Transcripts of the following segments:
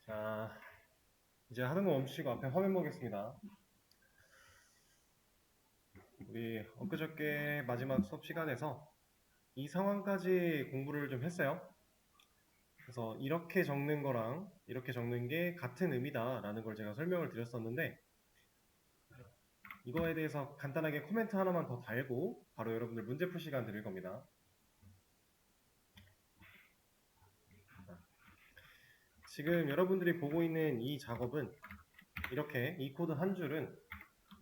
자, 이제 하는 거 멈추시고 앞에 화면 보겠습니다. 우리 엊그저께 마지막 수업 시간에서 이 상황까지 공부를 좀 했어요. 그래서 이렇게 적는 거랑 이렇게 적는 게 같은 의미다 라는 걸 제가 설명을 드렸었는데, 이거에 대해서 간단하게 코멘트 하나만 더 달고 바로 여러분들 문제 풀 시간 드릴 겁니다. 지금 여러분들이 보고 있는 이 작업은, 이렇게 이 코드 한 줄은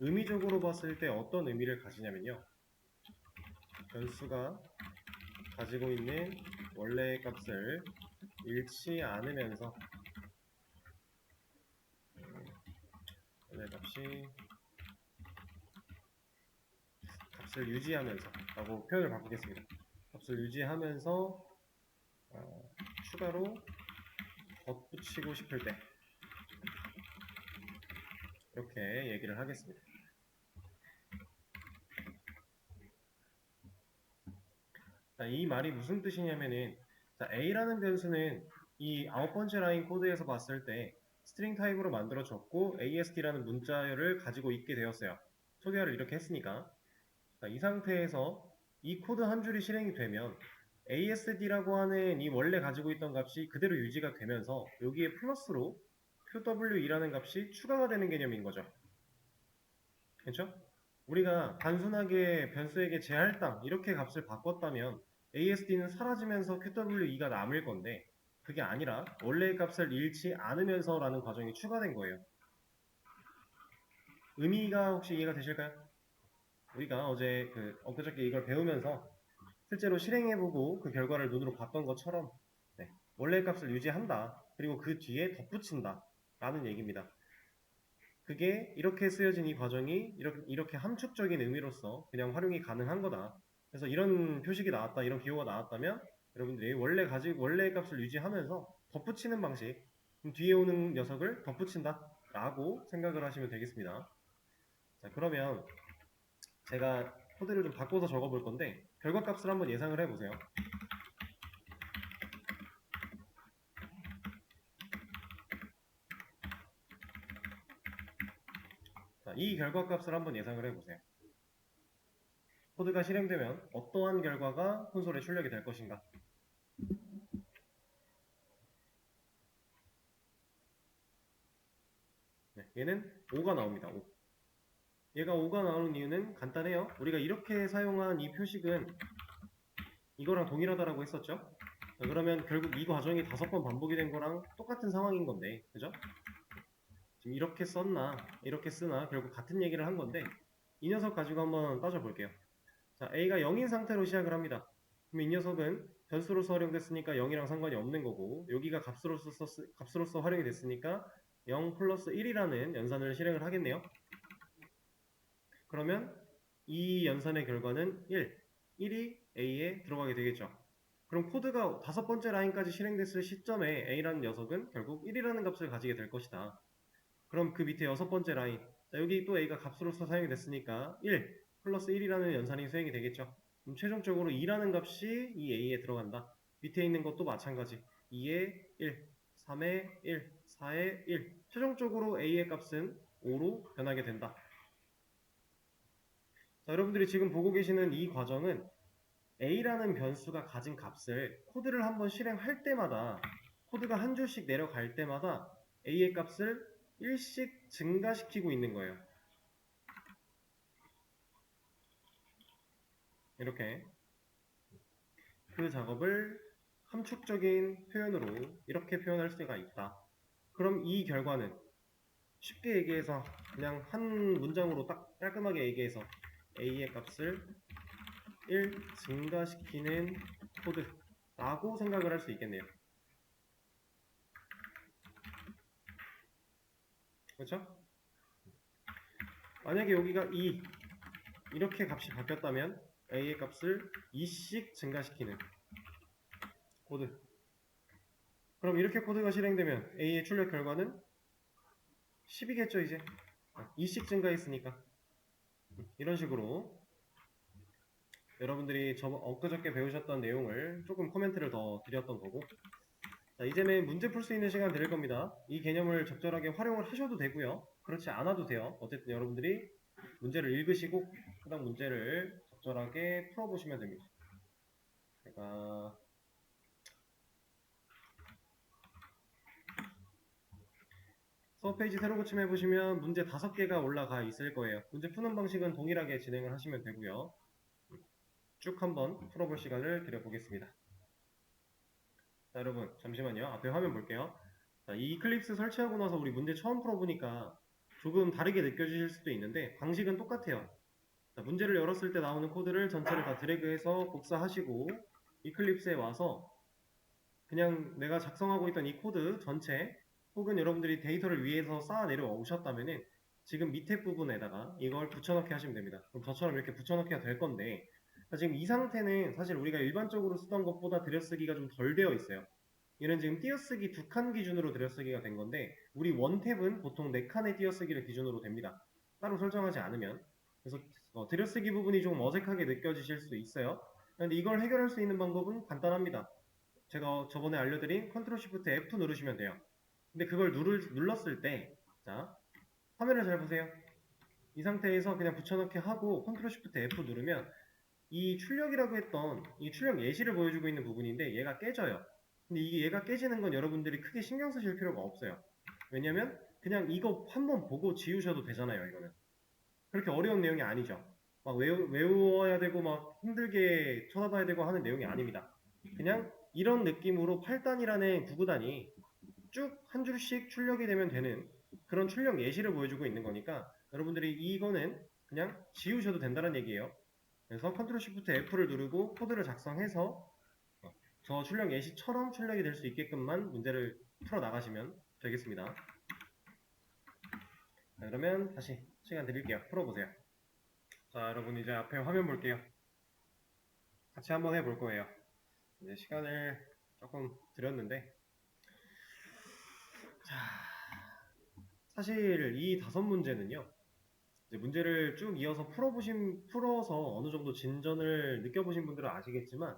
의미적으로 봤을 때 어떤 의미를 가지냐면요, 변수가 가지고 있는 원래의 값을 잃지 않으면서, 원래 값을 유지하면서 라고 표현을 바꾸겠습니다. 값을 유지하면서 추가로 덧붙이고 싶을 때 이렇게 얘기를 하겠습니다. 자, 이 말이 무슨 뜻이냐면은, 자, A라는 변수는 이 9번째 라인 코드에서 봤을 때 스트링 타입으로 만들어졌고 ASD라는 문자열을 가지고 있게 되었어요. 초기화를 이렇게 했으니까. 자, 이 상태에서 이 코드 한 줄이 실행이 되면 ASD라고 하는 이 원래 가지고 있던 값이 그대로 유지가 되면서 여기에 플러스로 QWE라는 값이 추가가 되는 개념인 거죠. 그렇죠? 우리가 단순하게 변수에게 제할당 이렇게 값을 바꿨다면 ASD는 사라지면서 QWE가 남을 건데, 그게 아니라 원래의 값을 잃지 않으면서 라는 과정이 추가된 거예요. 의미가 혹시 이해가 되실까요? 우리가 어제 엊그저께 이걸 배우면서 실제로 실행해보고 그 결과를 눈으로 봤던 것처럼, 네, 원래의 값을 유지한다. 그리고 그 뒤에 덧붙인다. 라는 얘기입니다. 그게 이렇게 쓰여진 이 과정이 이렇게 함축적인 의미로서 그냥 활용이 가능한 거다. 그래서 이런 표식이 나왔다, 이런 기호가 나왔다면 여러분들이 원래의 값을 유지하면서 덧붙이는 방식, 뒤에 오는 녀석을 덧붙인다 라고 생각을 하시면 되겠습니다. 자, 그러면 제가 코드를 좀 바꿔서 적어볼 건데 결과값을 한번 예상을 해보세요. 자, 이 결과값을 한번 예상을 해보세요. 코드가 실행되면 어떠한 결과가 콘솔에 출력이 될 것인가? 네, 얘는 5가 나옵니다. 5. 얘가 5가 나오는 이유는 간단해요. 우리가 이렇게 사용한 이 표식은 이거랑 동일하다라고 했었죠. 자, 그러면 결국 이 과정이 5번 반복이 된 거랑 똑같은 상황인 건데, 그죠? 지금 이렇게 썼나 이렇게 쓰나 결국 같은 얘기를 한 건데, 이 녀석 가지고 한번 따져볼게요. 자, A가 0인 상태로 시작을 합니다. 그럼 이 녀석은 변수로서 활용됐으니까 0이랑 상관이 없는 거고, 여기가 값으로서 활용이 됐으니까 0 플러스 1이라는 연산을 실행을 하겠네요. 그러면 이 연산의 결과는 1이 A에 들어가게 되겠죠. 그럼 코드가 5번째 라인까지 실행됐을 시점에 A라는 녀석은 결국 1이라는 값을 가지게 될 것이다. 그럼 그 밑에 6번째 라인, 자, 여기 또 A가 값으로서 사용이 됐으니까 1 플러스 1이라는 연산이 수행이 되겠죠. 그럼 최종적으로 2라는 값이 이 A에 들어간다. 밑에 있는 것도 마찬가지. 2에 1, 3에 1, 4에 1. 최종적으로 A의 값은 5로 변하게 된다. 자, 여러분들이 지금 보고 계시는 이 과정은 A라는 변수가 가진 값을 코드를 한번 실행할 때마다, 코드가 한 줄씩 내려갈 때마다 A의 값을 1씩 증가시키고 있는 거예요. 이렇게 그 작업을 함축적인 표현으로 이렇게 표현할 수가 있다. 그럼 이 결과는 쉽게 얘기해서 그냥 한 문장으로 딱 깔끔하게 얘기해서 A의 값을 1 증가시키는 코드라고 생각을 할 수 있겠네요. 그렇죠? 만약에 여기가 2 이렇게 값이 바뀌었다면 A의 값을 2씩 증가시키는 코드. 그럼 이렇게 코드가 실행되면 A의 출력 결과는 10이겠죠 이제. 2씩 증가했으니까. 이런 식으로 여러분들이 엊그저께 배우셨던 내용을 조금 코멘트를 더 드렸던 거고, 자, 이제는 문제 풀 수 있는 시간 드릴 겁니다. 이 개념을 적절하게 활용을 하셔도 되고요. 그렇지 않아도 돼요. 어쨌든 여러분들이 문제를 읽으시고 해당 문제를 적절하게 풀어보시면 됩니다. 제가 수업 페이지 새로 고침해 보시면 문제 5개가 올라가 있을 거예요. 문제 푸는 방식은 동일하게 진행을 하시면 되고요. 쭉 한번 풀어볼 시간을 드려보겠습니다. 자, 여러분 잠시만요. 앞에 화면 볼게요. 자, 이 이클립스 설치하고 나서 우리 문제 처음 풀어보니까 조금 다르게 느껴지실 수도 있는데 방식은 똑같아요. 자, 문제를 열었을 때 나오는 코드를 전체를 다 드래그해서 복사하시고 이클립스에 와서 그냥 내가 작성하고 있던 이 코드 전체 혹은 여러분들이 데이터를 위에서 쌓아 내려오셨다면은 지금 밑에 부분에다가 이걸 붙여넣기 하시면 됩니다. 그럼 저처럼 이렇게 붙여넣기가 될 건데 지금 이 상태는 사실 우리가 일반적으로 쓰던 것보다 들여쓰기가 좀 덜 되어 있어요. 얘는 지금 띄어쓰기 2칸 기준으로 들여쓰기가 된 건데 우리 원탭은 보통 4칸의 띄어쓰기를 기준으로 됩니다. 따로 설정하지 않으면. 그래서 들여쓰기 부분이 좀 어색하게 느껴지실 수 있어요. 근데 이걸 해결할 수 있는 방법은 간단합니다. 제가 저번에 알려드린 컨트롤 시프트 F 누르시면 돼요. 근데 그걸 눌렀을 때, 자, 화면을 잘 보세요. 이 상태에서 그냥 붙여넣기 하고 컨트롤 시프트 F 누르면 이 출력이라고 했던 이 출력 예시를 보여주고 있는 부분인데 얘가 깨져요. 근데 이게 얘가 깨지는 건 여러분들이 크게 신경 쓰실 필요가 없어요. 왜냐면 그냥 이거 한번 보고 지우셔도 되잖아요, 이거는. 그렇게 어려운 내용이 아니죠. 막 외워야 되고 막 힘들게 쳐다봐야 되고 하는 내용이 아닙니다. 그냥 이런 느낌으로 8단이라는 구구단이 쭉 한 줄씩 출력이 되면 되는 그런 출력 예시를 보여주고 있는 거니까 여러분들이 이거는 그냥 지우셔도 된다는 얘기예요. 그래서 컨트롤 시프트 F를 누르고 코드를 작성해서 저 출력 예시처럼 출력이 될 수 있게끔만 문제를 풀어 나가시면 되겠습니다. 자, 그러면 다시 시간 드릴게요. 풀어보세요. 자, 여러분 이제 앞에 화면 볼게요. 같이 한번 해볼 거예요. 이제 시간을 조금 드렸는데 자, 사실 이 5문제는요. 이제 문제를 쭉 이어서 풀어서 어느 정도 진전을 느껴보신 분들은 아시겠지만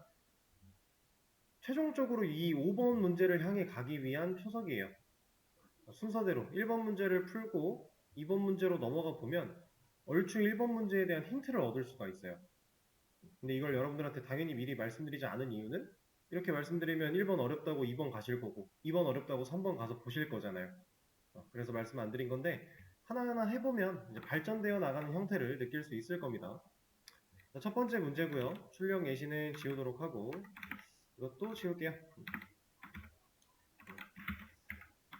최종적으로 이 5번 문제를 향해 가기 위한 초석이에요. 순서대로 1번 문제를 풀고 2번 문제로 넘어가 보면 얼추 1번 문제에 대한 힌트를 얻을 수가 있어요. 근데 이걸 여러분들한테 당연히 미리 말씀드리지 않은 이유는 이렇게 말씀드리면 1번 어렵다고 2번 가실 거고 2번 어렵다고 3번 가서 보실 거잖아요. 그래서 말씀 안 드린 건데 하나하나 해보면 이제 발전되어 나가는 형태를 느낄 수 있을 겁니다. 자, 첫 번째 문제고요. 출력 예시는 지우도록 하고 이것도 지울게요.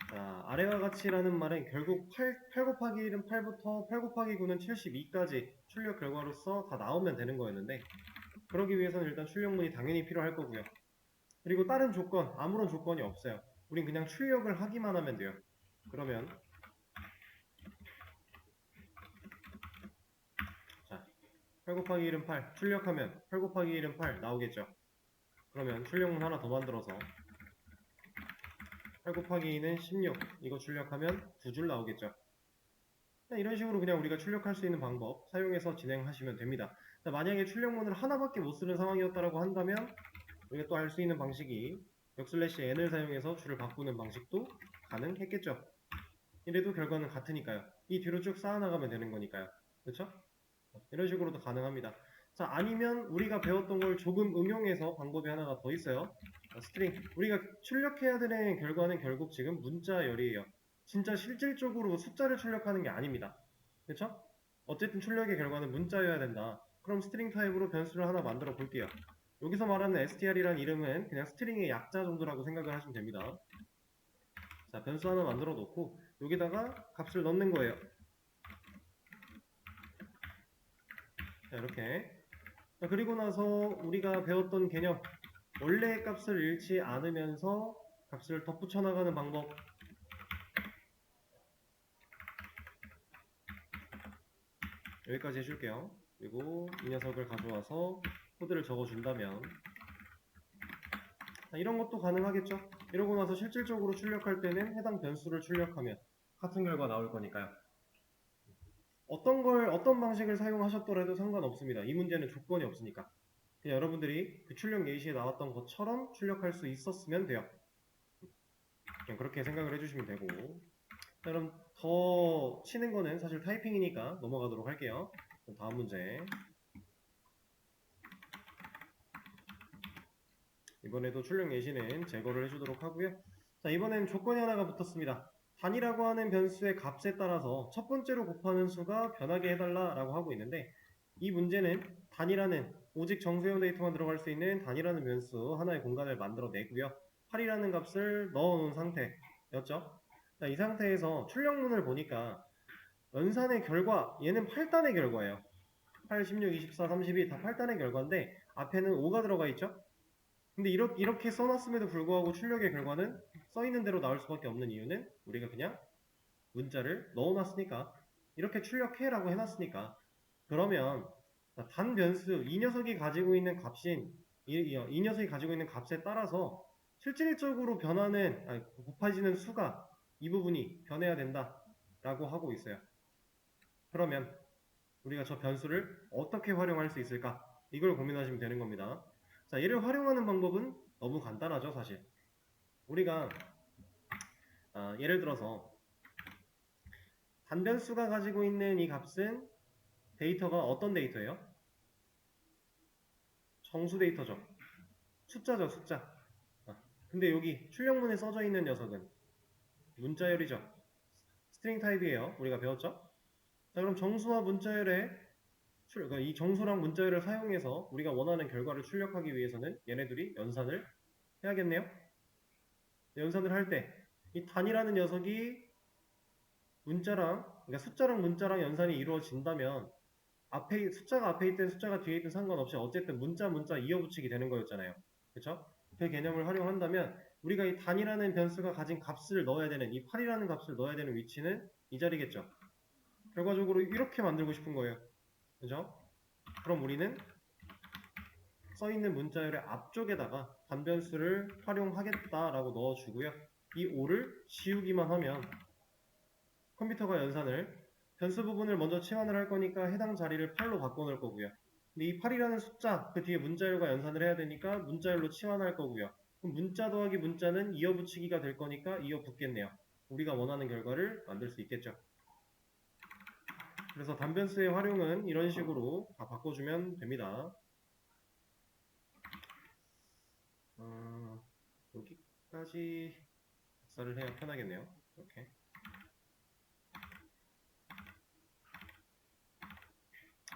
자, 아래와 같이라는 말은 결국 8 곱하기 1은 8부터 8 곱하기 9는 72까지 출력 결과로서 다 나오면 되는 거였는데 그러기 위해서는 일단 출력문이 당연히 필요할 거고요. 그리고 다른 조건, 아무런 조건이 없어요. 우린 그냥 출력을 하기만 하면 돼요. 그러면 자, 8 곱하기 1은 8 출력하면 8 곱하기 1은 8 나오겠죠. 그러면 출력문 하나 더 만들어서 8 곱하기 2는 16 이거 출력하면 2줄 나오겠죠. 이런 식으로 그냥 우리가 출력할 수 있는 방법 사용해서 진행하시면 됩니다. 만약에 출력문을 하나밖에 못 쓰는 상황이었다고 한다면 우리가 또 할 수 있는 방식이 \n을 사용해서 줄을 바꾸는 방식도 가능했겠죠. 이래도 결과는 같으니까요. 이 뒤로 쭉 쌓아나가면 되는 거니까요. 그렇죠? 이런 식으로도 가능합니다. 자, 아니면 우리가 배웠던 걸 조금 응용해서 방법이 하나가 더 있어요. 스트링. 우리가 출력해야 되는 결과는 결국 지금 문자열이에요. 진짜 실질적으로 숫자를 출력하는 게 아닙니다. 그렇죠? 어쨌든 출력의 결과는 문자여야 된다. 그럼 스트링 타입으로 변수를 하나 만들어 볼게요. 여기서 말하는 str이라는 이름은 그냥 스트링의 약자 정도라고 생각을 하시면 됩니다. 자, 변수 하나 만들어 놓고 여기다가 값을 넣는 거예요. 자, 이렇게. 자, 그리고 나서 우리가 배웠던 개념, 원래의 값을 잃지 않으면서 값을 덧붙여 나가는 방법. 여기까지 해줄게요. 그리고 이 녀석을 가져와서 코드를 적어준다면 이런 것도 가능하겠죠. 이러고 나서 실질적으로 출력할 때는 해당 변수를 출력하면 같은 결과 나올 거니까요. 어떤 방식을 사용하셨더라도 상관없습니다. 이 문제는 조건이 없으니까. 그냥 여러분들이 그 출력 예시에 나왔던 것처럼 출력할 수 있었으면 돼요. 그냥 그렇게 생각을 해주시면 되고. 자, 그럼 더 치는 거는 사실 타이핑이니까 넘어가도록 할게요. 다음 문제. 이번에도 출력 예시는 제거를 해주도록 하고요. 자, 이번엔 조건이 하나가 붙었습니다. 단이라고 하는 변수의 값에 따라서 첫 번째로 곱하는 수가 변하게 해달라라고 하고 있는데, 이 문제는 단이라는 오직 정수형 데이터만 들어갈 수 있는 단이라는 변수 하나의 공간을 만들어 내고요. 8이라는 값을 넣어 놓은 상태였죠. 자, 이 상태에서 출력문을 보니까 연산의 결과, 얘는 8단의 결과예요. 8, 16, 24, 32 다 8단의 결과인데 앞에는 5가 들어가 있죠. 근데 이렇게 써놨음에도 불구하고 출력의 결과는 써있는 대로 나올 수밖에 없는 이유는 우리가 그냥 문자를 넣어놨으니까, 이렇게 출력해라고 해놨으니까. 그러면 단 변수 이 녀석이 가지고 있는 값인 이 녀석이 가지고 있는 값에 따라서 실질적으로 변하는 곱해지는 수가 이 부분이 변해야 된다 라고 하고 있어요. 그러면 우리가 저 변수를 어떻게 활용할 수 있을까, 이걸 고민하시면 되는 겁니다. 자, 얘를 활용하는 방법은 너무 간단하죠. 사실 우리가 예를 들어서 단변수가 가지고 있는 이 값은 데이터가 어떤 데이터예요? 정수 데이터죠. 숫자죠, 숫자. 근데 여기 출력문에 써져 있는 녀석은 문자열이죠. 스트링 타입이에요. 우리가 배웠죠? 자, 그럼 정수와 문자열의 그러니까 이 정수랑 문자열을 사용해서 우리가 원하는 결과를 출력하기 위해서는 얘네들이 연산을 해야겠네요. 연산을 할 때 이 단이라는 녀석이 그러니까 숫자랑 문자랑 연산이 이루어진다면 숫자가 앞에 있든 숫자가 뒤에 있든 상관없이 어쨌든 문자 이어붙이기 되는 거였잖아요. 그쵸? 그 개념을 활용한다면 우리가 이 단이라는 변수가 가진 값을 넣어야 되는, 이 8이라는 값을 넣어야 되는 위치는 이 자리겠죠. 결과적으로 이렇게 만들고 싶은 거예요. 그죠? 그럼 우리는 써있는 문자열의 앞쪽에다가 단변수를 활용하겠다라고 넣어주고요. 이 5를 지우기만 하면 컴퓨터가 연산을, 변수 부분을 먼저 치환을 할 거니까 해당 자리를 8로 바꿔놓을 거고요. 근데 이 8이라는 숫자, 그 뒤에 문자열과 연산을 해야 되니까 문자열로 치환할 거고요. 그럼 문자 더하기 문자는 이어붙이기가 될 거니까 이어붙겠네요. 우리가 원하는 결과를 만들 수 있겠죠. 그래서 단변수의 활용은 이런 식으로 다 바꿔주면 됩니다. 여기까지 작사를 해야 편하겠네요. 이렇게.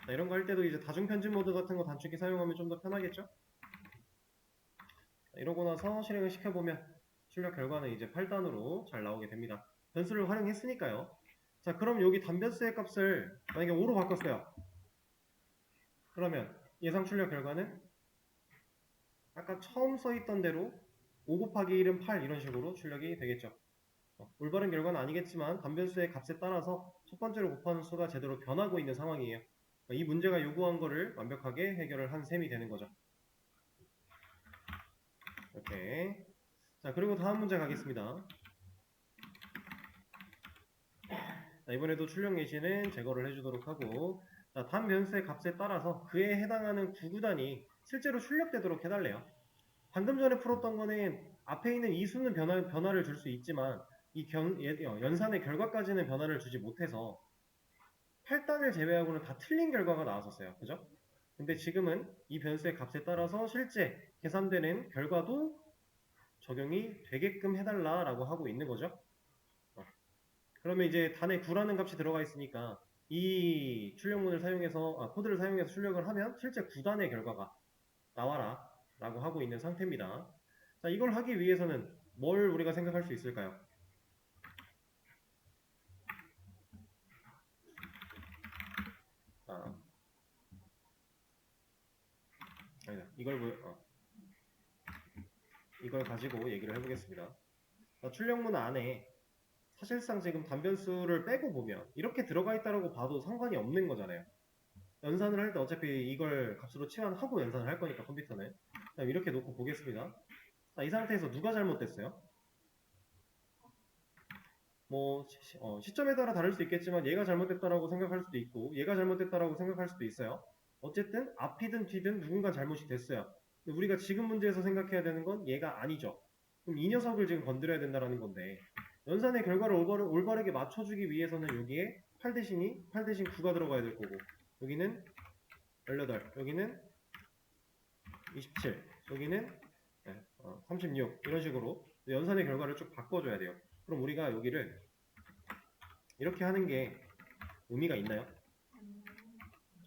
자, 이런 거 할 때도 이제 다중 편집 모드 같은 거 단축키 사용하면 좀 더 편하겠죠? 자, 이러고 나서 실행을 시켜보면 출력 결과는 이제 8단으로 잘 나오게 됩니다. 변수를 활용했으니까요. 자, 그럼 여기 단변수의 값을 만약에 5로 바꿨어요. 그러면 예상 출력 결과는 아까 처음 써있던 대로 5 곱하기 1은 8 이런 식으로 출력이 되겠죠. 올바른 결과는 아니겠지만 단변수의 값에 따라서 첫 번째로 곱하는 수가 제대로 변하고 있는 상황이에요. 이 문제가 요구한 거를 완벽하게 해결을 한 셈이 되는 거죠. 이렇게. 자, 그리고 다음 문제 가겠습니다. 자, 이번에도 출력 예시는 제거를 해주도록 하고, 자, 단 변수의 값에 따라서 그에 해당하는 구구단이 실제로 출력되도록 해달래요. 방금 전에 풀었던 거는 앞에 있는 이 수는 변화를 줄 수 있지만 이 연산의 결과까지는 변화를 주지 못해서 8단을 제외하고는 다 틀린 결과가 나왔었어요. 그죠? 근데 지금은 이 변수의 값에 따라서 실제 계산되는 결과도 적용이 되게끔 해달라라고 하고 있는 거죠. 그러면 이제 단에 9라는 값이 들어가 있으니까 이 출력문을 사용해서 코드를 사용해서 출력을 하면 실제 9단의 결과가 나와라 라고 하고 있는 상태입니다. 자, 이걸 하기 위해서는 뭘 우리가 생각할 수 있을까요? 아니다. 이걸 가지고 얘기를 해보겠습니다. 출력문 안에 사실상 지금 단변수를 빼고 보면 이렇게 들어가 있다라고 봐도 상관이 없는 거잖아요. 연산을 할 때 어차피 이걸 값으로 치환하고 연산을 할 거니까 컴퓨터는. 이렇게 놓고 보겠습니다. 자, 이 상태에서 누가 잘못됐어요? 뭐 시점에 따라 다를 수 있겠지만 얘가 잘못됐다라고 생각할 수도 있고 얘가 잘못됐다라고 생각할 수도 있어요. 어쨌든 앞이든 뒤든 누군가 잘못이 됐어요. 근데 우리가 지금 문제에서 생각해야 되는 건 얘가 아니죠. 그럼 이 녀석을 지금 건드려야 된다라는 건데, 연산의 결과를 올바르게 맞춰주기 위해서는 여기에 8 대신 9가 들어가야 될 거고, 여기는 18, 여기는 27, 여기는 36, 이런 식으로 연산의 결과를 쭉 바꿔줘야 돼요. 그럼 우리가 여기를 이렇게 하는 게 의미가 있나요?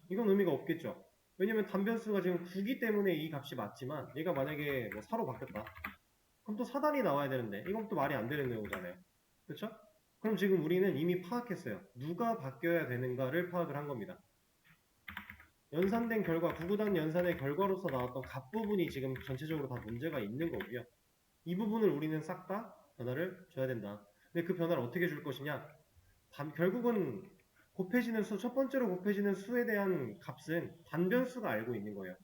이건 의미가 없겠죠. 왜냐면 단변수가 지금 9기 때문에 이 값이 맞지만, 얘가 만약에 뭐 4로 바뀌었다, 그럼 또 4단이 나와야 되는데 이건 또 말이 안 되는 거잖아요. 그렇죠? 그럼 지금 우리는 이미 파악했어요. 누가 바뀌어야 되는가를 파악을 한 겁니다. 연산된 결과, 구구단 연산의 결과로서 나왔던 값 부분이 지금 전체적으로 다 문제가 있는 거고요. 이 부분을 우리는 싹 다 변화를 줘야 된다. 근데 그 변화를 어떻게 줄 것이냐? 결국은 곱해지는 수, 첫 번째로 곱해지는 수에 대한 값은 단변수가 알고 있는 거예요.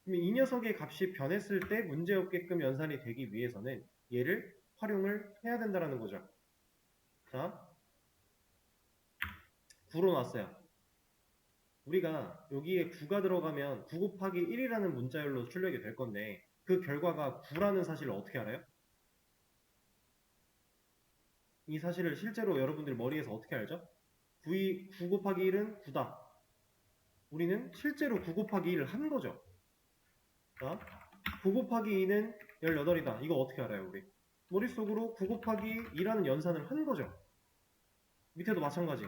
그럼 이 녀석의 값이 변했을 때 문제없게끔 연산이 되기 위해서는 얘를 활용을 해야 된다는 거죠. 자, 9로 놨어요. 우리가 여기에 9가 들어가면 9 곱하기 1이라는 문자열로 출력이 될 건데, 그 결과가 9라는 사실을 어떻게 알아요? 이 사실을 실제로 여러분들 머리에서 어떻게 알죠? 9 곱하기 1은 9다. 우리는 실제로 9 곱하기 1을 한 거죠. 자, 9 곱하기 2는 18이다. 이거 어떻게 알아요, 우리? 머릿속으로 9 곱하기 2라는 연산을 한 거죠. 밑에도 마찬가지.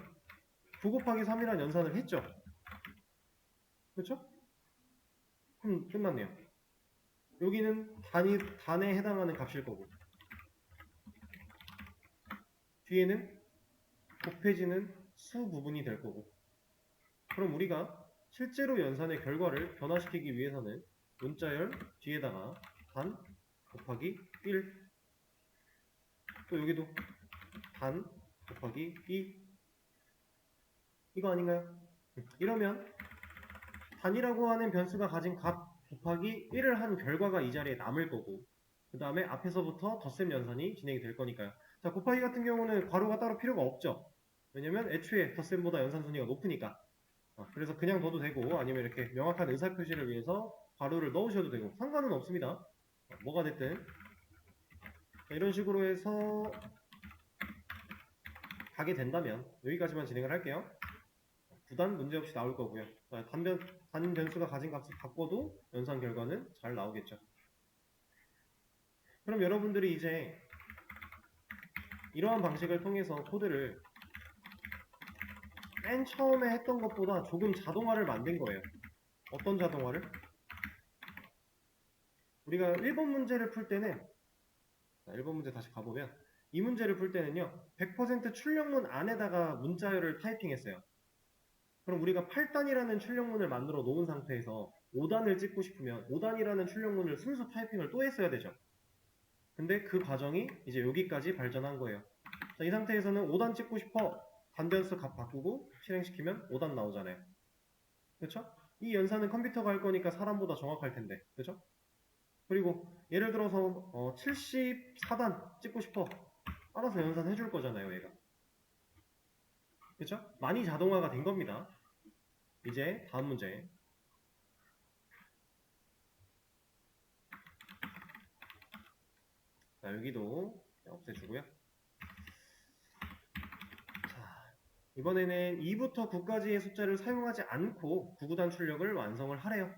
9 곱하기 3이라는 연산을 했죠. 그렇죠? 그럼 끝났네요. 여기는 단에 해당하는 값일 거고, 뒤에는 곱해지는 수 부분이 될 거고. 그럼 우리가 실제로 연산의 결과를 변화시키기 위해서는 문자열 뒤에다가 단 곱하기 1, 또 여기도 단 곱하기 2, 이거 아닌가요? 이러면 단이라고 하는 변수가 가진 값 곱하기 1을 한 결과가 이 자리에 남을 거고, 그 다음에 앞에서부터 덧셈 연산이 진행이 될 거니까요. 자, 곱하기 같은 경우는 괄호가 따로 필요가 없죠. 왜냐면 애초에 덧셈보다 연산 순위가 높으니까. 그래서 그냥 둬도 되고, 아니면 이렇게 명확한 의사 표시를 위해서 괄호를 넣으셔도 되고 상관은 없습니다. 뭐가 됐든. 자, 이런 식으로 해서 가게 된다면 여기까지만 진행을 할게요. 9단 문제없이 나올 거고요. 단 변수가 가진 값을 바꿔도 연산 결과는 잘 나오겠죠. 그럼 여러분들이 이제 이러한 방식을 통해서 코드를 맨 처음에 했던 것보다 조금 자동화를 만든 거예요. 어떤 자동화를? 우리가 1번 문제를 풀 때는, 1번 문제 다시 가보면, 이 문제를 풀 때는요, 100% 출력문 안에다가 문자열을 타이핑했어요. 그럼 우리가 8단이라는 출력문을 만들어 놓은 상태에서 5단을 찍고 싶으면 5단이라는 출력문을 순수 타이핑을 또 했어야 되죠. 근데 그 과정이 이제 여기까지 발전한 거예요. 자, 이 상태에서는 5단 찍고 싶어. 단변수 값 바꾸고 실행시키면 5단 나오잖아요. 그렇죠? 이 연산은 컴퓨터가 할 거니까 사람보다 정확할 텐데. 그렇죠? 그리고 예를 들어서 74단 찍고 싶어. 알아서 연산해 줄 거잖아요, 얘가. 그렇죠? 많이 자동화가 된 겁니다. 이제 다음 문제. 자, 여기도 없애주고요. 자, 이번에는 2부터 9까지의 숫자를 사용하지 않고 구구단 출력을 완성을 하래요.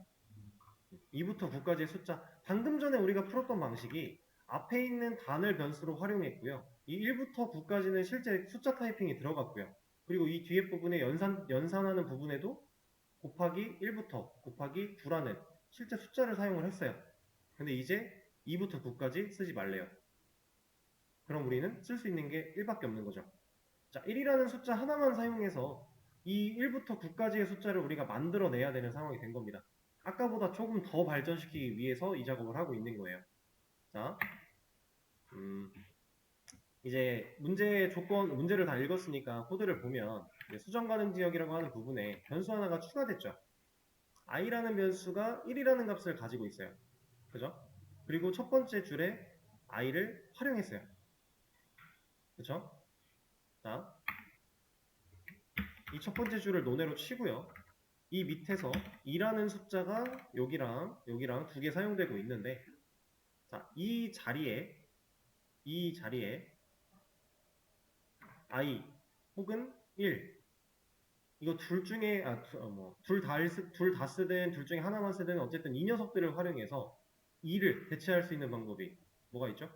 2부터 9까지의 숫자. 방금 전에 우리가 풀었던 방식이 앞에 있는 단을 변수로 활용했고요. 이 1부터 9까지는 실제 숫자 타이핑이 들어갔고요. 그리고 이 뒤에 부분에 연산하는 부분에도 곱하기 1부터 곱하기 9라는 실제 숫자를 사용을 했어요. 근데 이제 2부터 9까지 쓰지 말래요. 그럼 우리는 쓸 수 있는 게 1밖에 없는 거죠. 자, 1이라는 숫자 하나만 사용해서 이 1부터 9까지의 숫자를 우리가 만들어내야 되는 상황이 된 겁니다. 아까보다 조금 더 발전시키기 위해서 이 작업을 하고 있는 거예요. 자, 이제 문제를 다 읽었으니까 코드를 보면 수정 가능 지역이라고 하는 부분에 변수 하나가 추가됐죠. i라는 변수가 1이라는 값을 가지고 있어요. 그죠? 그리고 첫 번째 줄에 i를 활용했어요. 그죠? 자, 이 첫 번째 줄을 논외로 치고요. 이 밑에서 2라는 숫자가 여기랑 두 개 사용되고 있는데, 자, 이 자리에 이 자리에 i 혹은 1 이거 둘 중에 둘 다 쓰든 둘 중에 하나만 쓰든 어쨌든 이 녀석들을 활용해서 2를 대체할 수 있는 방법이 뭐가 있죠?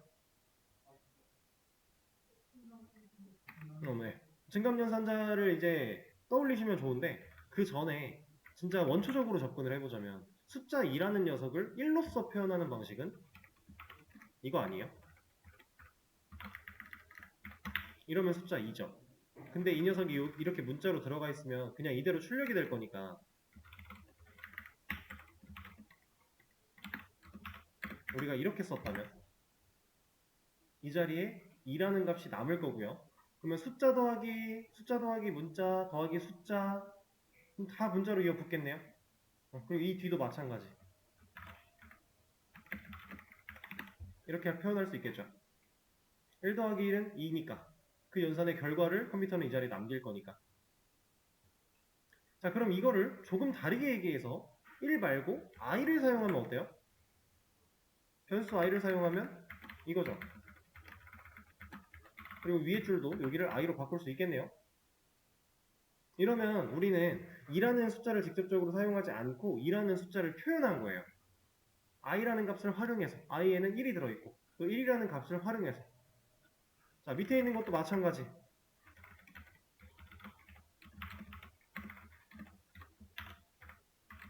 네. 증감연산자를 이제 떠올리시면 좋은데 그 전에 진짜 원초적으로 접근을 해보자면 숫자 2라는 녀석을 1로서 표현하는 방식은 이거 아니에요? 이러면 숫자 2죠. 근데 이 녀석이 이렇게 문자로 들어가 있으면 그냥 이대로 출력이 될 거니까 우리가 이렇게 썼다면 이 자리에 2라는 값이 남을 거고요. 그러면 숫자 더하기 문자 더하기 숫자 다 문자로 이어 붙겠네요. 그리고 이 뒤도 마찬가지. 이렇게 표현할 수 있겠죠. 1 더하기 1은 2니까 그 연산의 결과를 컴퓨터는 이 자리에 남길 거니까. 자, 그럼 이거를 조금 다르게 얘기해서 1 말고 i를 사용하면 어때요? 변수 i를 사용하면 이거죠. 그리고 위에 줄도 여기를 i로 바꿀 수 있겠네요. 이러면 우리는 2라는 숫자를 직접적으로 사용하지 않고 2라는 숫자를 표현한 거예요. i라는 값을 활용해서 i에는 1이 들어있고 또 1이라는 값을 활용해서 자, 밑에 있는 것도 마찬가지.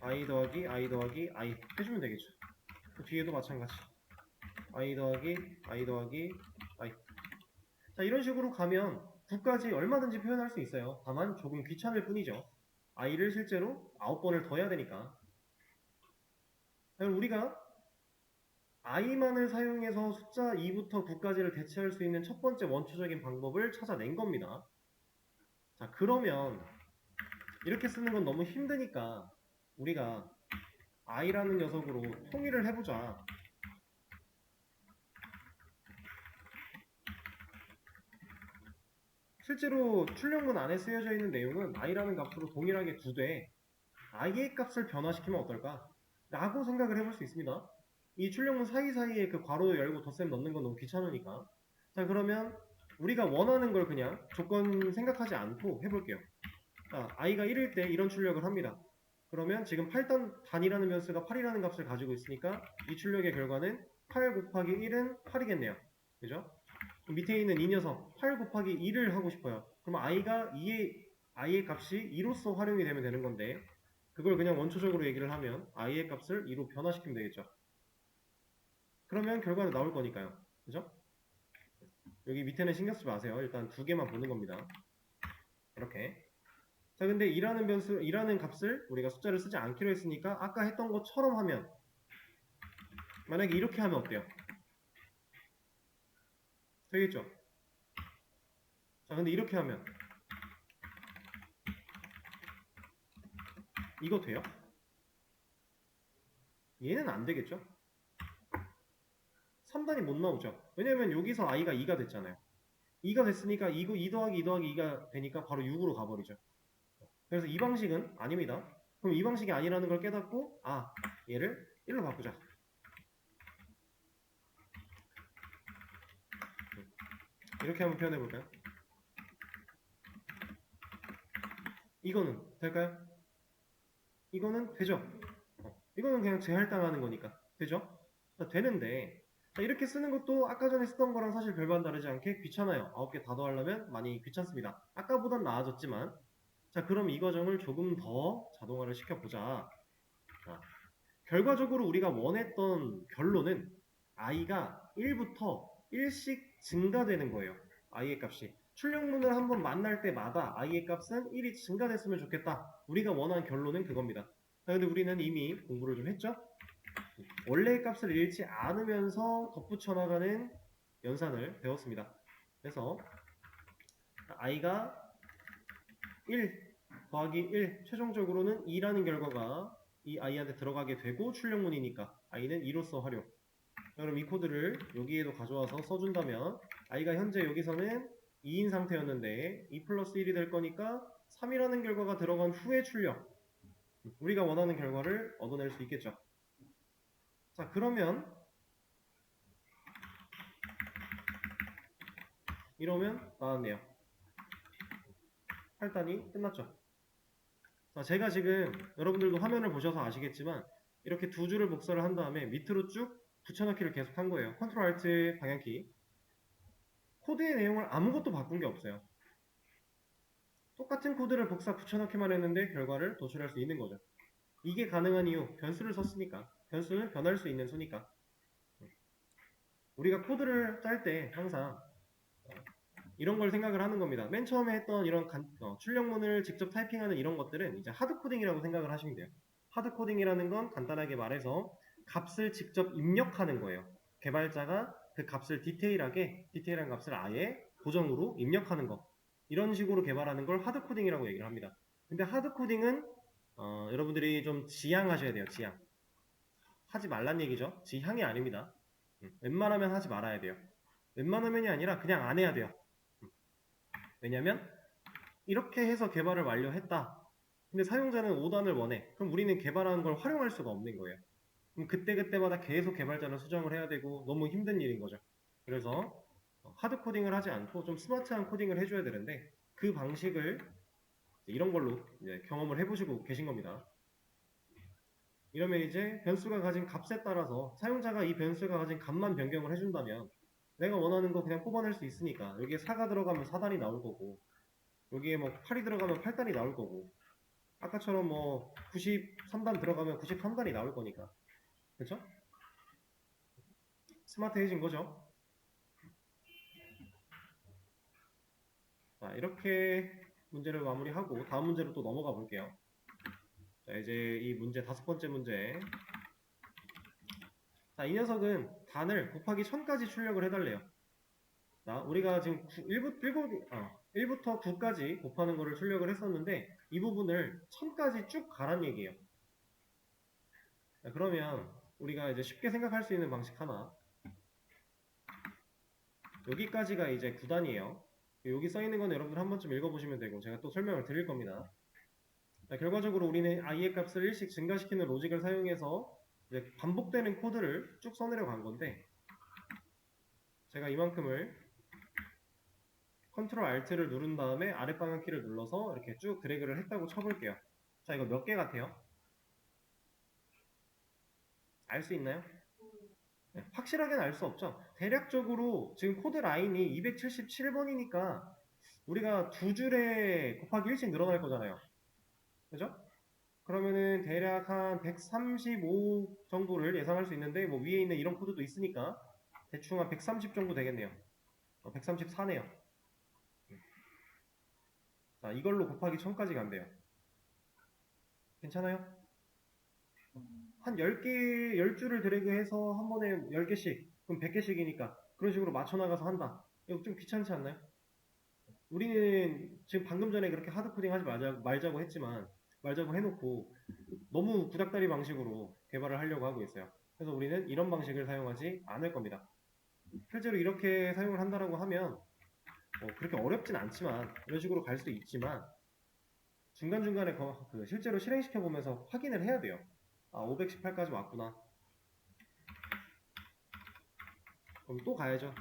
i 더하기 i 해주면 되겠죠. 그 뒤에도 마찬가지. i 더하기 i. 자, 이런 식으로 가면 9까지 얼마든지 표현할 수 있어요. 다만 조금 귀찮을 뿐이죠. i를 실제로 9번을 더 해야 되니까. 우리가 i만을 사용해서 숫자 2부터 9까지를 대체할 수 있는 첫 번째 원초적인 방법을 찾아낸 겁니다. 자, 그러면 이렇게 쓰는 건 너무 힘드니까 우리가 i라는 녀석으로 통일을 해보자. 실제로 출력문 안에 쓰여져 있는 내용은 i라는 값으로 동일하게 두되 i의 값을 변화시키면 어떨까? 라고 생각을 해볼 수 있습니다. 이 출력문 사이사이에 그 괄호 열고 덧셈 넣는 건 너무 귀찮으니까. 자, 그러면 우리가 원하는 걸 그냥 조건 생각하지 않고 해볼게요. 자, i가 1일 때 이런 출력을 합니다. 그러면 지금 8단이라는 변수가 8이라는 값을 가지고 있으니까 이 출력의 결과는 8 곱하기 1은 8이겠네요. 그죠? 밑에 있는 이 녀석 8 곱하기 2를 하고 싶어요. 그럼 i의 값이 2로서 활용이 되면 되는 건데 그걸 그냥 원초적으로 얘기를 하면 i의 값을 2로 변화시키면 되겠죠. 그러면 결과는 나올 거니까요. 그죠? 여기 밑에는 신경 쓰지 마세요. 일단 두 개만 보는 겁니다. 이렇게. 자, 근데 이라는 값을 우리가 숫자를 쓰지 않기로 했으니까 아까 했던 것처럼 하면 만약에 이렇게 하면 어때요? 되겠죠? 자, 근데 이렇게 하면 이거 돼요? 얘는 안 되겠죠? 3단이 못 나오죠. 왜냐면 여기서 i가 2가 됐잖아요. 2가 됐으니까 2 더하기 2 더하기 2가 되니까 바로 6으로 가버리죠. 그래서 이 방식은 아닙니다. 그럼 이 방식이 아니라는 걸 깨닫고 얘를 1로 바꾸자. 이렇게 한번 표현해 볼까요? 이거는 될까요? 이거는 되죠? 이거는 그냥 재할당하는 거니까 되죠? 자, 되는데 자, 이렇게 쓰는 것도 아까 전에 쓰던 거랑 사실 별반 다르지 않게 귀찮아요. 9개 다 더하려면 많이 귀찮습니다. 아까보단 나아졌지만 자, 그럼 이 과정을 조금 더 자동화를 시켜보자. 자, 결과적으로 우리가 원했던 결론은 i가 1부터 1씩 증가되는 거예요. i의 값이. 출력문을 한번 만날 때마다 i의 값은 1이 증가됐으면 좋겠다. 우리가 원하는 결론은 그겁니다. 자, 근데 우리는 이미 공부를 좀 했죠? 원래의 값을 잃지 않으면서 덧붙여 나가는 연산을 배웠습니다. 그래서 i가 1 더하기 1 최종적으로는 2라는 결과가 이 i한테 들어가게 되고 출력문이니까 i는 2로서 활용. 그럼 이 코드를 여기에도 가져와서 써준다면 i가 현재 여기서는 2인 상태였는데 2 플러스 1이 될 거니까 3이라는 결과가 들어간 후에 출력. 우리가 원하는 결과를 얻어낼 수 있겠죠. 자, 그러면 이러면 나왔네요. 8단이 끝났죠. 자, 제가 지금 여러분들도 화면을 보셔서 아시겠지만 이렇게 두 줄을 복사를 한 다음에 밑으로 쭉 붙여넣기를 계속 한 거예요. 컨트롤 알트 방향키. 코드의 내용을 아무것도 바꾼 게 없어요. 똑같은 코드를 복사 붙여넣기만 했는데 결과를 도출할 수 있는 거죠. 이게 가능한 이유, 변수를 썼으니까. 변수는 변할 수 있는 수니까. 우리가 코드를 짤 때 항상 이런 걸 생각을 하는 겁니다. 맨 처음에 했던 이런 출력문을 직접 타이핑하는 이런 것들은 이제 하드코딩이라고 생각을 하시면 돼요. 하드코딩이라는 건 간단하게 말해서 값을 직접 입력하는 거예요. 개발자가 그 값을 디테일한 값을 아예 고정으로 입력하는 거. 이런 식으로 개발하는 걸 하드코딩이라고 얘기를 합니다. 근데 하드코딩은 여러분들이 좀 지향하셔야 돼요. 지향. 하지 말란 얘기죠. 지향이 아닙니다. 웬만하면 하지 말아야 돼요. 웬만하면이 아니라 그냥 안 해야 돼요. 왜냐면 이렇게 해서 개발을 완료했다. 근데 사용자는 5단을 원해. 그럼 우리는 개발한 걸 활용할 수가 없는 거예요. 그럼 그때그때마다 계속 개발자는 수정을 해야 되고 너무 힘든 일인 거죠. 그래서 하드 코딩을 하지 않고 좀 스마트한 코딩을 해줘야 되는데 그 방식을 이런 걸로 이제 경험을 해보시고 계신 겁니다. 이러면 이제 변수가 가진 값에 따라서 사용자가 이 변수가 가진 값만 변경을 해준다면 내가 원하는 거 그냥 뽑아낼 수 있으니까 여기에 4가 들어가면 4단이 나올 거고 여기에 뭐 8이 들어가면 8단이 나올 거고 아까처럼 뭐 93단 들어가면 93단이 나올 거니까 그렇죠? 스마트해진 거죠. 자, 이렇게 문제를 마무리하고 다음 문제로 또 넘어가 볼게요. 자, 이제 이 문제 5번째 문제. 자, 이 녀석은 단을 곱하기 1000까지 출력을 해달래요. 자, 우리가 지금 1부터 9까지 곱하는 거를 출력을 했었는데 이 부분을 1000까지 쭉 가란 얘기예요. 자, 그러면 우리가 이제 쉽게 생각할 수 있는 방식 하나. 여기까지가 이제 9단이에요. 여기 써있는 건 여러분들 한 번쯤 읽어보시면 되고 제가 또 설명을 드릴 겁니다. 자, 결과적으로 우리는 i의 값을 1씩 증가시키는 로직을 사용해서 이제 반복되는 코드를 쭉 써내려 간 건데 제가 이만큼을 컨트롤 Alt를 누른 다음에 아랫방향키를 눌러서 이렇게 쭉 드래그를 했다고 쳐볼게요. 자, 이거 몇 개 같아요? 알 수 있나요? 네, 확실하게는 알 수 없죠. 대략적으로 지금 코드 라인이 277번이니까 우리가 두 줄에 곱하기 1씩 늘어날 거잖아요. 그죠? 그러면은 대략 한 135 정도를 예상할 수 있는데 뭐 위에 있는 이런 코드도 있으니까 대충 한 130 정도 되겠네요. 134네요. 자, 이걸로 곱하기 1000까지 간대요. 괜찮아요? 한 10개, 10줄을 드래그해서 한 번에 10개씩, 그럼 100개씩이니까 그런 식으로 맞춰나가서 한다. 이거 좀 귀찮지 않나요? 우리는 지금 방금 전에 그렇게 하드코딩 하지 말자고 했지만, 말자고 해놓고 너무 구닥다리 방식으로 개발을 하려고 하고 있어요. 그래서 우리는 이런 방식을 사용하지 않을 겁니다. 실제로 이렇게 사용을 한다라고 하면 그렇게 어렵진 않지만 이런 식으로 갈 수도 있지만 중간중간에 실제로 실행시켜 보면서 확인을 해야 돼요. 아, 518까지 왔구나. 그럼 또 가야죠.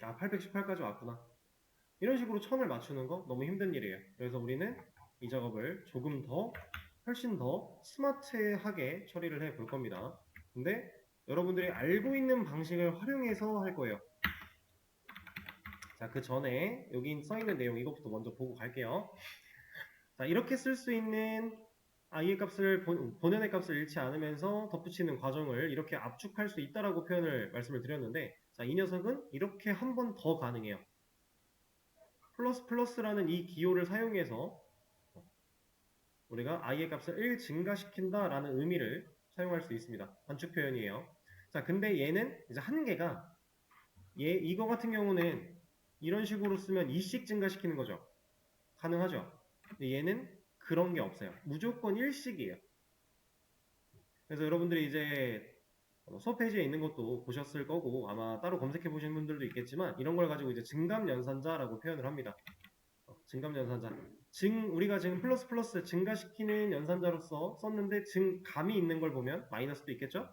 아, 818까지 왔구나. 이런 식으로 1000을 맞추는 거 너무 힘든 일이에요. 그래서 우리는 이 작업을 조금 더 훨씬 더 스마트하게 처리를 해 볼 겁니다. 근데 여러분들이 알고 있는 방식을 활용해서 할 거예요. 자, 그 전에 여기 써 있는 내용 이것부터 먼저 보고 갈게요. 자, 이렇게 쓸 수 있는 i의 값을 본연의 값을 잃지 않으면서 덧붙이는 과정을 이렇게 압축할 수 있다라고 표현을 말씀을 드렸는데 자, 이 녀석은 이렇게 한 번 더 가능해요. 플러스라는 이 기호를 사용해서 우리가 i의 값을 1 증가시킨다라는 의미를 사용할 수 있습니다. 반축 표현이에요. 자, 근데 얘는 이제 한계가 이거 같은 경우는 이런 식으로 쓰면 2씩 증가시키는 거죠. 가능하죠. 근데 얘는 그런 게 없어요. 무조건 1씩이에요. 그래서 여러분들이 이제 수업 페이지에 있는 것도 보셨을 거고 아마 따로 검색해 보신 분들도 있겠지만 이런 걸 가지고 이제 증감연산자라고 표현을 합니다. 증감연산자. 우리가 지금 플러스 증가시키는 연산자로서 썼는데 증감이 있는 걸 보면 마이너스도 있겠죠?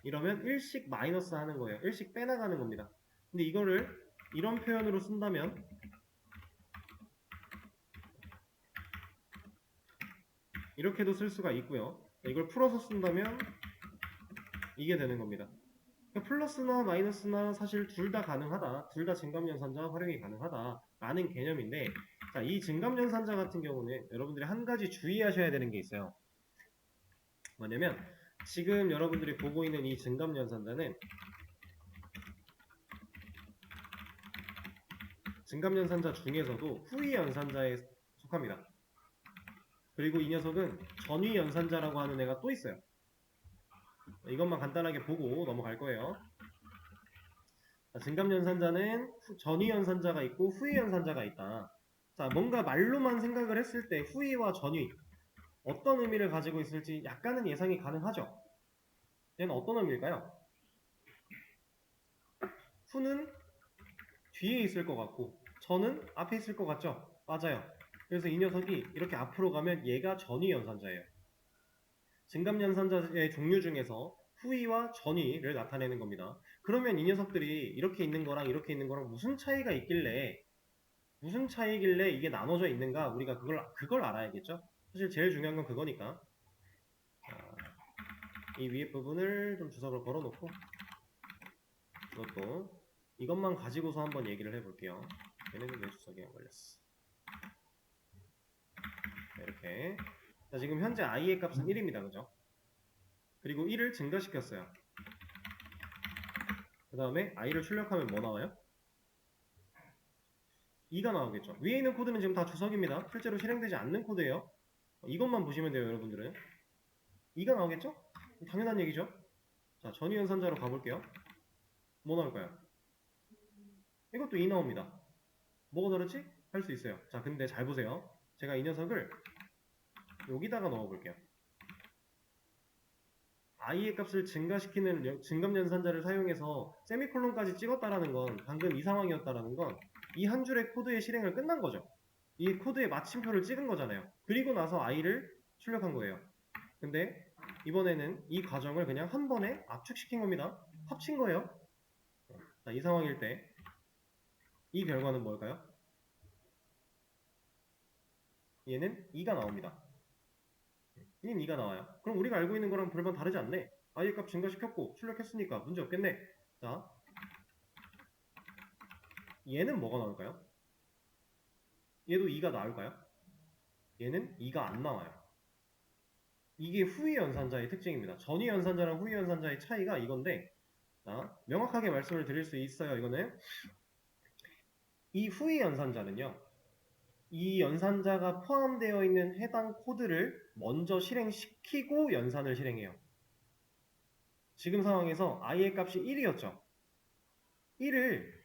이러면 1씩 마이너스 하는 거예요. 1씩 빼나가는 겁니다. 근데 이거를 이런 표현으로 쓴다면 이렇게도 쓸 수가 있고요. 이걸 풀어서 쓴다면 이게 되는 겁니다. 플러스나 마이너스나 사실 둘 다 가능하다. 둘 다 증감연산자 활용이 가능하다라는 개념인데, 자, 이 증감연산자 같은 경우는 여러분들이 한 가지 주의하셔야 되는 게 있어요. 뭐냐면 지금 여러분들이 보고 있는 이 증감연산자는 증감연산자 중에서도 후위연산자에 속합니다. 그리고 이 녀석은 전위연산자라고 하는 애가 또 있어요. 이것만 간단하게 보고 넘어갈 거예요. 증감연산자는 전위연산자가 있고 후위연산자가 있다. 자, 뭔가 말로만 생각을 했을 때 후위와 전위 어떤 의미를 가지고 있을지 약간은 예상이 가능하죠. 얘는 어떤 의미일까요? 후는 뒤에 있을 것 같고 전은 앞에 있을 것 같죠? 맞아요. 그래서 이 녀석이 이렇게 앞으로 가면 얘가 전위연산자예요. 증감연산자의 종류 중에서 후위와 전위를 나타내는 겁니다. 그러면 이 녀석들이 이렇게 있는 거랑 이렇게 있는 거랑 무슨 차이가 있길래 무슨 차이길래 이게 나눠져 있는가 우리가 그걸 알아야겠죠? 사실 제일 중요한 건 그거니까. 이 위에 부분을 좀 주석을 걸어놓고 이것도 이것만 가지고서 한번 얘기를 해볼게요. 얘네는 왜 주석이 안 걸렸어? 이렇게. 자, 지금 현재 i의 값은 1입니다. 그죠? 그리고 1을 증가시켰어요. 그 다음에 i를 출력하면 뭐 나와요? 2가 나오겠죠. 위에 있는 코드는 지금 다 주석입니다. 실제로 실행되지 않는 코드예요. 이것만 보시면 돼요, 여러분들은. 2가 나오겠죠? 당연한 얘기죠. 자, 전위연산자로 가볼게요. 뭐 나올까요? 이것도 2 나옵니다. 뭐가 다르지? 할 수 있어요. 자, 근데 잘 보세요. 제가 이 녀석을 여기다가 넣어볼게요. i의 값을 증가시키는 증감연산자를 사용해서 세미콜론까지 찍었다라는 건 방금 이 상황이었다라는 건 이 한 줄의 코드의 실행을 끝난 거죠. 이 코드의 마침표를 찍은 거잖아요. 그리고 나서 i를 출력한 거예요. 근데 이번에는 이 과정을 그냥 한 번에 압축시킨 겁니다. 합친 거예요. 자, 이 상황일 때 이 결과는 뭘까요? 얘는 2가 나옵니다. 얘는 2가 나와요. 그럼 우리가 알고 있는 거랑 별반 다르지 않네. i의 값 증가시켰고 출력했으니까 문제 없겠네. 자, 얘는 뭐가 나올까요? 얘도 2가 나올까요? 얘는 2가 안 나와요. 이게 후위 연산자의 특징입니다. 전위 연산자랑 후위 연산자의 차이가 이건데, 자, 명확하게 말씀을 드릴 수 있어요. 이거는 이 후위 연산자는요, 이 연산자가 포함되어 있는 해당 코드를 먼저 실행시키고 연산을 실행해요. 지금 상황에서 i의 값이 1이었죠. 1을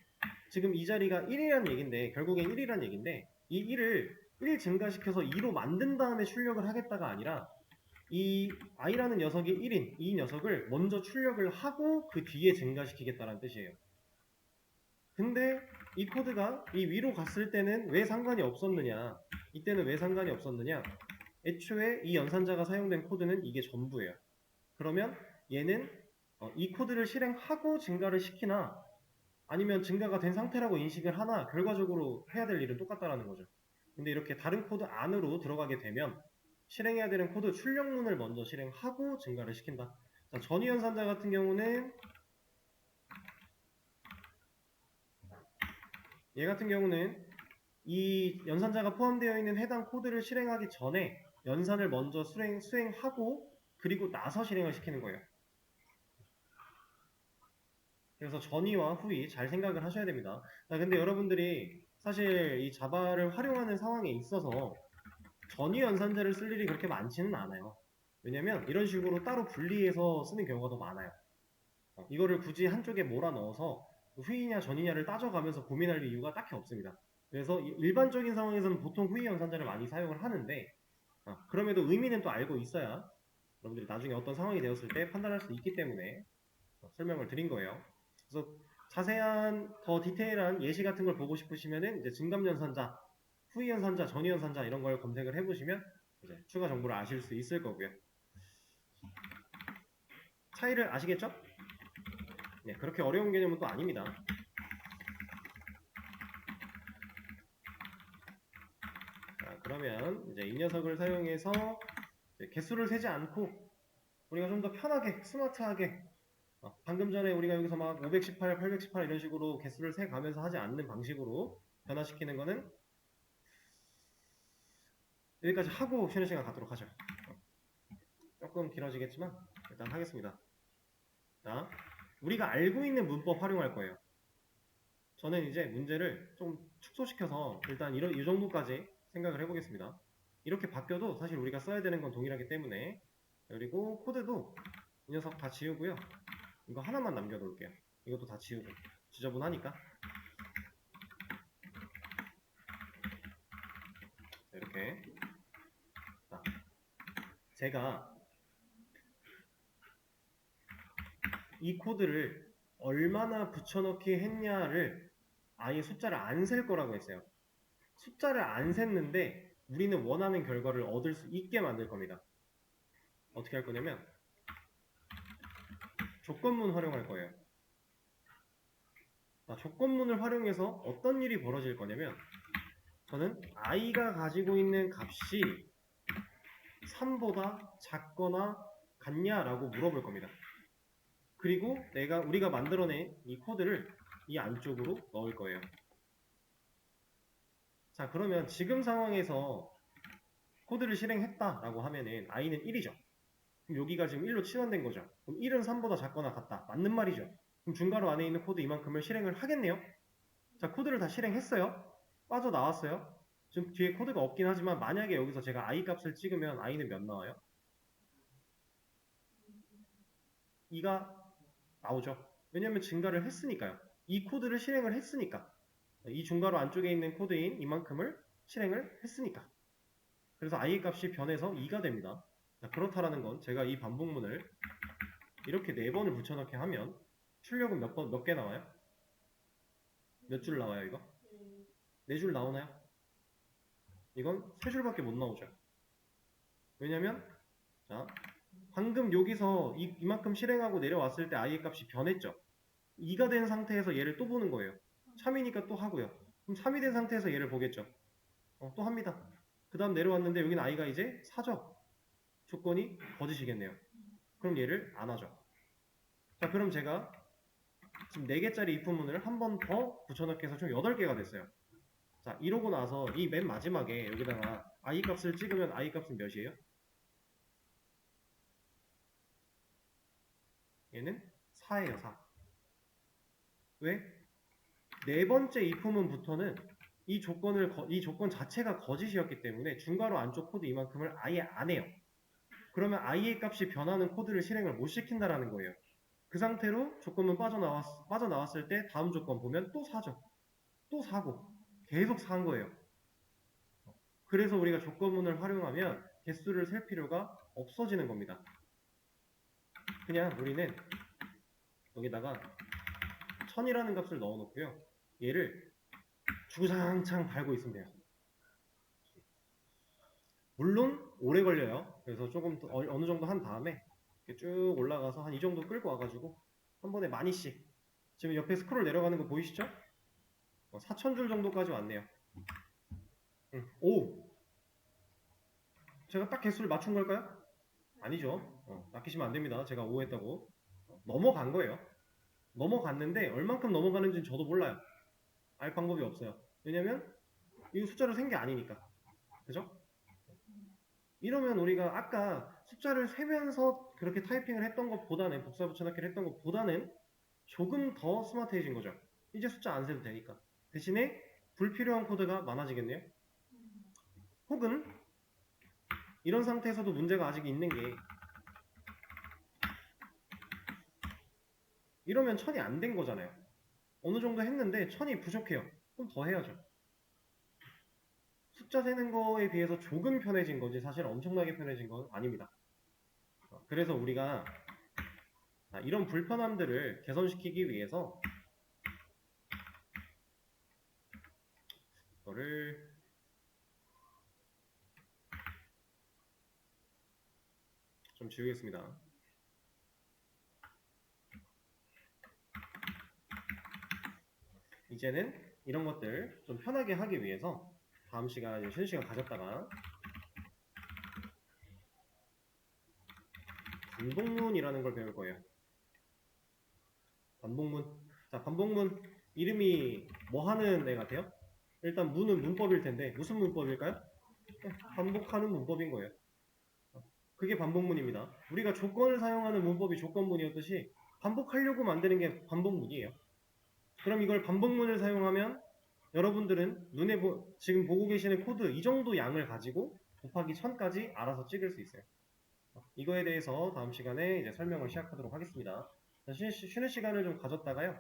지금 이 자리가 1이라는 얘기인데 결국엔 1이라는 얘기인데 이 1을 1 증가시켜서 2로 만든 다음에 출력을 하겠다가 아니라 이 i라는 녀석이 1인 이 녀석을 먼저 출력을 하고 그 뒤에 증가시키겠다는 뜻이에요. 근데 이 코드가 이 위로 갔을 때는 왜 상관이 없었느냐, 이때는 왜 상관이 없었느냐, 애초에 이 연산자가 사용된 코드는 이게 전부예요. 그러면 얘는 이 코드를 실행하고 증가를 시키나 아니면 증가가 된 상태라고 인식을 하나 결과적으로 해야 될 일은 똑같다라는 거죠. 근데 이렇게 다른 코드 안으로 들어가게 되면 실행해야 되는 코드 출력문을 먼저 실행하고 증가를 시킨다. 자, 전위 연산자 같은 경우는 얘 같은 경우는 이 연산자가 포함되어 있는 해당 코드를 실행하기 전에 연산을 먼저 수행하고 그리고 나서 실행을 시키는 거예요. 그래서 전위와 후위 잘 생각을 하셔야 됩니다. 자, 근데 여러분들이 사실 이 자바를 활용하는 상황에 있어서 전위 연산자를 쓸 일이 그렇게 많지는 않아요. 왜냐면 이런 식으로 따로 분리해서 쓰는 경우가 더 많아요. 이거를 굳이 한쪽에 몰아넣어서 후위냐 전위냐를 따져가면서 고민할 이유가 딱히 없습니다. 그래서 일반적인 상황에서는 보통 후위 연산자를 많이 사용을 하는데 그럼에도 의미는 또 알고 있어야 여러분들이 나중에 어떤 상황이 되었을 때 판단할 수 있기 때문에 설명을 드린 거예요. 그래서 자세한 더 디테일한 예시 같은 걸 보고 싶으시면은 이제 증감연산자, 후위연산자, 전위연산자 이런 걸 검색을 해보시면 이제 추가 정보를 아실 수 있을 거고요. 차이를 아시겠죠? 네, 그렇게 어려운 개념은 또 아닙니다. 자, 그러면 이제 이 녀석을 사용해서 개수를 세지 않고 우리가 좀 더 편하게 스마트하게 방금 전에 우리가 여기서 막 518, 818 이런 식으로 개수를 세 가면서 하지 않는 방식으로 변화시키는 거는 여기까지 하고 쉬는 시간 갖도록 하죠. 조금 길어지겠지만 일단 하겠습니다. 자, 우리가 알고 있는 문법 활용할 거예요. 저는 이제 문제를 좀 축소시켜서 일단 이 정도까지 생각을 해보겠습니다. 이렇게 바뀌어도 사실 우리가 써야 되는 건 동일하기 때문에, 그리고 코드도 이 녀석 다 지우고요. 이거 하나만 남겨놓을게요. 이것도 다 지우고 지저분하니까. 이렇게. 자, 제가 이 코드를 얼마나 붙여넣기 했냐를 아예 숫자를 안 셀 거라고 했어요. 숫자를 안 셌는데 우리는 원하는 결과를 얻을 수 있게 만들 겁니다. 어떻게 할 거냐면 조건문 활용할 거예요. 조건문을 활용해서 어떤 일이 벌어질 거냐면 저는 i가 가지고 있는 값이 3보다 작거나 같냐라고 물어볼 겁니다. 그리고 우리가 만들어낸 이 코드를 이 안쪽으로 넣을 거예요. 자, 그러면 지금 상황에서 코드를 실행했다라고 하면은 i는 1이죠. 그럼 여기가 지금 1로 치환된 거죠. 그럼 1은 3보다 작거나 같다. 맞는 말이죠. 그럼 중괄호 안에 있는 코드 이만큼을 실행을 하겠네요. 자, 코드를 다 실행했어요. 빠져나왔어요. 지금 뒤에 코드가 없긴 하지만 만약에 여기서 제가 i 값을 찍으면 i는 몇 나와요? 2가 나오죠. 왜냐면 증가를 했으니까요. 이 코드를 실행을 했으니까. 이 중괄호 안쪽에 있는 코드인 이만큼을 실행을 했으니까. 그래서 i의 값이 변해서 2가 됩니다. 자, 그렇다라는 건 제가 이 반복문을 이렇게 4번을 붙여넣게 하면 출력은 몇 개 나와요? 몇 줄 나와요, 이거? 4줄 나오나요? 이건 3줄밖에 못 나오죠. 왜냐면 자, 방금 여기서 이만큼 실행하고 내려왔을 때 i의 값이 변했죠. 2가 된 상태에서 얘를 또 보는 거예요. 3이니까 또 하고요. 그럼 3이 된 상태에서 얘를 보겠죠. 또 합니다. 그 다음 내려왔는데 여기는 i가 이제 4죠. 조건이 거짓이겠네요. 그럼 얘를 안 하죠. 자, 그럼 제가 지금 4개짜리 if문을 한 번 더 붙여넣기 해서 총 8개가 됐어요. 자, 이러고 나서 이 맨 마지막에 여기다가 i 값을 찍으면 i 값은 몇이에요? 얘는 4예요, 4. 왜? 네 번째 if문부터는 이 조건 자체가 거짓이었기 때문에 중괄호 안쪽 코드 이만큼을 아예 안 해요. 그러면 i의 값이 변하는 코드를 실행을 못 시킨다라는 거예요. 그 상태로 조건문 빠져나왔을 때 다음 조건 보면 또 4죠. 또 4고 계속 4인 거예요. 그래서 우리가 조건문을 활용하면 개수를 셀 필요가 없어지는 겁니다. 그냥 우리는 여기다가 1000이라는 값을 넣어놓고요. 얘를 주구장창 밟고 있으면 돼요. 물론 오래 걸려요. 그래서 조금 어느 정도 한 다음에 쭉 올라가서 한 이 정도 끌고 와가지고 한 번에 많이씩 지금 옆에 스크롤 내려가는 거 보이시죠? 4000줄 정도까지 왔네요. 오! 제가 딱 개수를 맞춘 걸까요? 아니죠. 낚이시면 안 됩니다. 제가 오했다고. 넘어간 거예요. 넘어갔는데 얼만큼 넘어가는지는 저도 몰라요. 알 방법이 없어요. 왜냐면 이거 숫자로 센 게 아니니까. 그죠? 이러면 우리가 아까 숫자를 세면서 그렇게 타이핑을 했던 것보다는 복사 붙여넣기를 했던 것보다는 조금 더 스마트해진 거죠. 이제 숫자 안 세도 되니까. 대신에 불필요한 코드가 많아지겠네요. 혹은 이런 상태에서도 문제가 아직 있는 게 이러면 1000이 안 된 거잖아요. 어느 정도 했는데 1000이 부족해요. 그럼 더 해야죠. 숫자 세는 거에 비해서 조금 편해진 거지 사실 엄청나게 편해진 건 아닙니다. 그래서 우리가 이런 불편함들을 개선시키기 위해서 이거를 좀 지우겠습니다. 이제는 이런 것들 좀 편하게 하기 위해서 다음 시간, 쉬는 시간 가졌다가 반복문이라는 걸 배울 거예요. 반복문. 자, 반복문 이름이 뭐 하는 애 같아요? 일단 문은 문법일 텐데 무슨 문법일까요? 반복하는 문법인 거예요. 그게 반복문입니다. 우리가 조건을 사용하는 문법이 조건문이었듯이 반복하려고 만드는 게 반복문이에요. 그럼 이걸 반복문을 사용하면 여러분들은 지금 보고 계시는 코드 이 정도 양을 가지고 곱하기 1000까지 알아서 찍을 수 있어요. 이거에 대해서 다음 시간에 이제 설명을 시작하도록 하겠습니다. 쉬는 시간을 좀 가졌다가요.